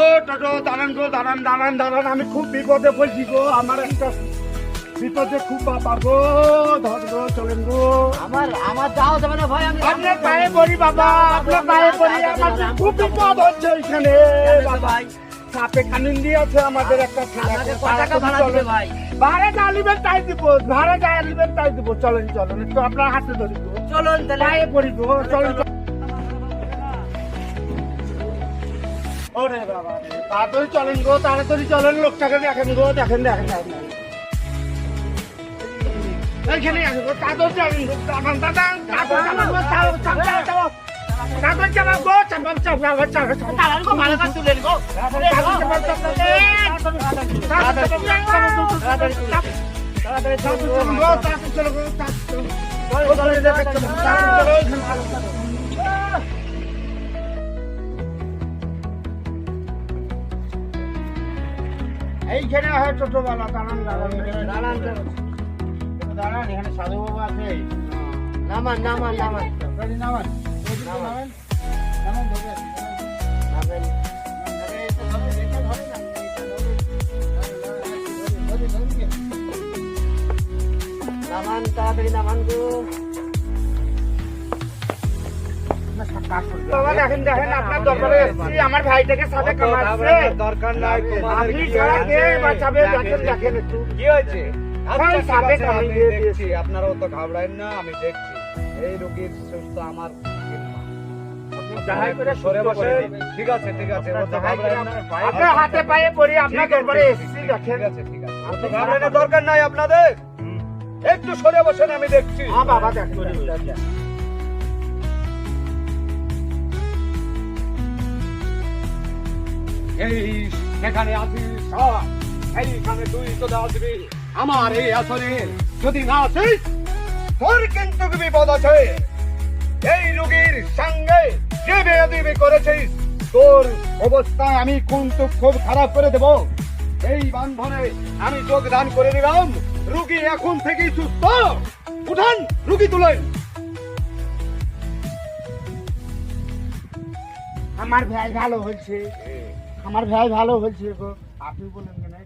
ও টোটো দাঁড়ান গো, দাঁড়ান দাঁড়ান দাঁড়ান, আমি খুব বিপদে পড়ছি গো, আমার একটা বিপদে খুব বাবা গো, ধর গো, চলেন গো। আমার যাওয়া যাবে না ভাই, আমি আপনার পায়ে পড়ি বাবা, আপনার পায়ে পড়ি, আমার যে খুব বিপদ হচ্ছে এখানে ভাই সাপে কানুন দিয়ে আছে আমাদের একটা আমাকে কত টাকা ভাড়া দিবে ভাই? ভাড়া যা নিবেন তাই দিব, ভাড়া যা নিবেন তাই দিব, চলেন চলেন, একটু আপনার হাতে ধরি গো, চলুন তাহলে। পায়ে পড়ি গো, চলেন চলেন। ওরে বাবা রে, তাড়াতাড়ি চলেন গো, তাড়াতাড়ি চলেন, লোকটাকে দেখেন গো, দেখেন দেখেন দেখেন। এইখানে আসো গো, তাড়াতাড়ি চলেন গো, দাঁড়ান দাঁড়ান, তাড়াতাড়ি চালান গো, চালাও, চালাও, চালাও। তাড়াতাড়ি চালাও গো, চাপাও, চাপাও, চাপাও, চাপাও। চালান গো, ভালো কাজ তুলেন গো। তাড়াতাড়ি চাপাও, চাপাও, চাপাও। তাড়াতাড়ি চলুন গো, তাড়াতাড়ি চলো গো, তাড়াতাড়ি চলো। এইখানে হয় ছোটবেলা, দাঁড়ান দাঁড়ান দাঁড়ান দাঁড়ান, এখানে সাধু বাবা আছে। নামান নামান নামান নামান নামান নামেন। নামান তাড়াতাড়ি নামান গো। বাবা দেখেন দেখেন, আপনার দরবারে এসেছি, আমার ভাইটাকে সাথে কামাচ্ছে, দরকার নাই আপনি ছাড়া কে বাঁচাবে? দেখেন দেখেন একটু। কি হয়েছে? ভাই, আচ্ছা, ঠিক সাপে আছে, কামড়ে আমি দিয়ে দেখছি, আপনারা অত ঘাবড়ায়েন না, আমি দেখছি। এই রোগীর সুস্থ আমার জিম্মা। আপনি যাহাই করে সরে সুস্থ করে বসেন। দিবেন। ঠিক আছে ঠিক আছে, অত ঘাবড়ায়েন না। আপনার হাতে পায়ে পড়ি, আপনার ঠিক আছে, দরবারে এসেছি, ঠিক দেখেন। আছে ঠিক আছে, অত ঘাবড়ানোর দরকার নাই আপনাদের। একটু সরে বসেন, আমি দেখছি। হ্যাঁ বাবা দেখেন দেখেন। এই সেখানে আছিস সব, এইখানে তুই চলে আসবি আমার এই আসনে। যদি না আসিস তোর কিন্তু বিপদ আছে। এই রোগীর সঙ্গে যে বেয়াদবি করেছিস, তোর অবস্থা আমি কিন্তু খুব খারাপ করে দেব। এই বান্ধনে আমি যোগদান করে দিলাম। রুগী এখন থেকেই সুস্থ। উঠান, রুগী তুলেন। আমার ভাই ভালো হয়েছে, আমার ভাই ভালো হয়েছে গো, আপনি বলেন কেন?